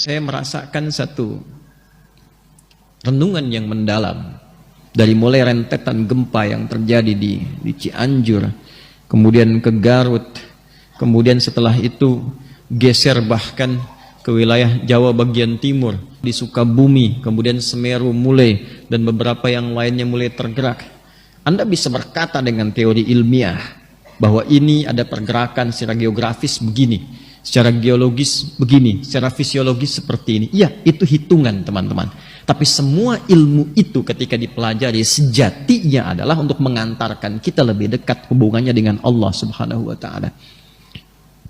Saya merasakan satu renungan yang mendalam dari mulai rentetan gempa yang terjadi di Cianjur, kemudian ke Garut, kemudian setelah itu geser bahkan ke wilayah Jawa bagian timur, di Sukabumi, kemudian Semeru mulai, dan beberapa yang lainnya mulai tergerak. Anda bisa berkata dengan teori ilmiah bahwa ini ada pergerakan secara geografis begini, secara geologis begini, secara fisiologis seperti ini. Iya, itu hitungan teman-teman. Tapi semua ilmu itu ketika dipelajari sejatinya adalah untuk mengantarkan kita lebih dekat hubungannya dengan Allah Subhanahu wa Ta'ala.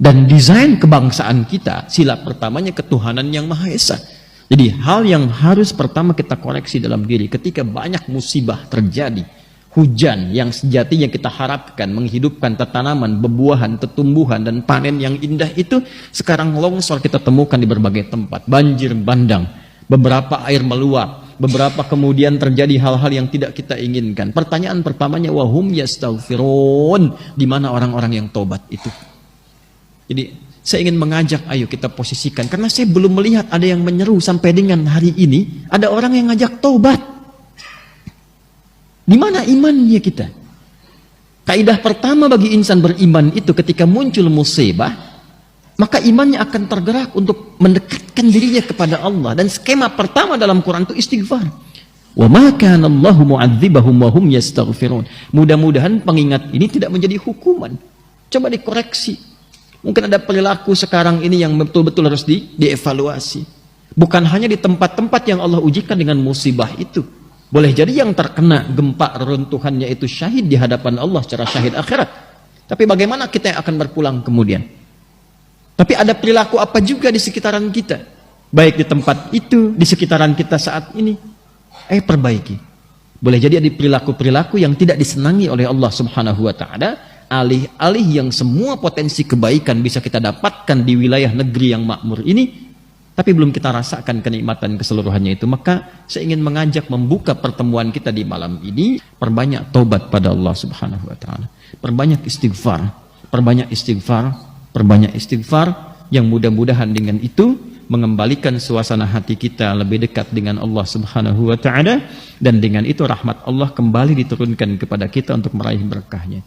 Dan desain kebangsaan kita, sila pertamanya ketuhanan yang Maha Esa. Jadi hal yang harus pertama kita koreksi dalam diri ketika banyak musibah terjadi, hujan yang sejatinya kita harapkan menghidupkan tanaman, bebuahan, tumbuhan dan panen yang indah itu, sekarang longsor kita temukan di berbagai tempat, banjir bandang, beberapa air meluap, beberapa kemudian terjadi hal-hal yang tidak kita inginkan. Pertanyaan pertamanya, wahum yastaghfirun, di mana orang-orang yang tobat itu? Jadi saya ingin mengajak, ayo kita posisikan, karena saya belum melihat ada yang menyeru sampai dengan hari ini ada orang yang ngajak tobat. Di mana imannya kita? Kaidah pertama bagi insan beriman itu ketika muncul musibah, maka imannya akan tergerak untuk mendekatkan dirinya kepada Allah. Dan skema pertama dalam Quran itu istighfar. Wa ma kana Allahu mu'adzibahum wa hum yastaghfirun. Mudah-mudahan pengingat ini tidak menjadi hukuman. Coba dikoreksi. Mungkin ada perilaku sekarang ini yang betul-betul harus dievaluasi. Bukan hanya di tempat-tempat yang Allah ujikan dengan musibah itu. Boleh jadi yang terkena gempa reruntuhannya itu syahid di hadapan Allah secara syahid akhirat. Tapi bagaimana kita yang akan berpulang kemudian? Tapi ada perilaku apa juga di sekitaran kita? Baik di tempat itu, di sekitaran kita saat ini. Perbaiki. Boleh jadi ada perilaku-perilaku yang tidak disenangi oleh Allah Subhanahu wa Ta'ala. Alih-alih yang semua potensi kebaikan bisa kita dapatkan di wilayah negeri yang makmur ini, tapi belum kita rasakan kenikmatan keseluruhannya itu. Maka saya ingin mengajak membuka pertemuan kita di malam ini, perbanyak taubat pada Allah Subhanahu wa Ta'ala, perbanyak istighfar, perbanyak istighfar, yang mudah-mudahan dengan itu mengembalikan suasana hati kita lebih dekat dengan Allah Subhanahu wa Ta'ala, dan dengan itu rahmat Allah kembali diturunkan kepada kita untuk meraih berkahnya.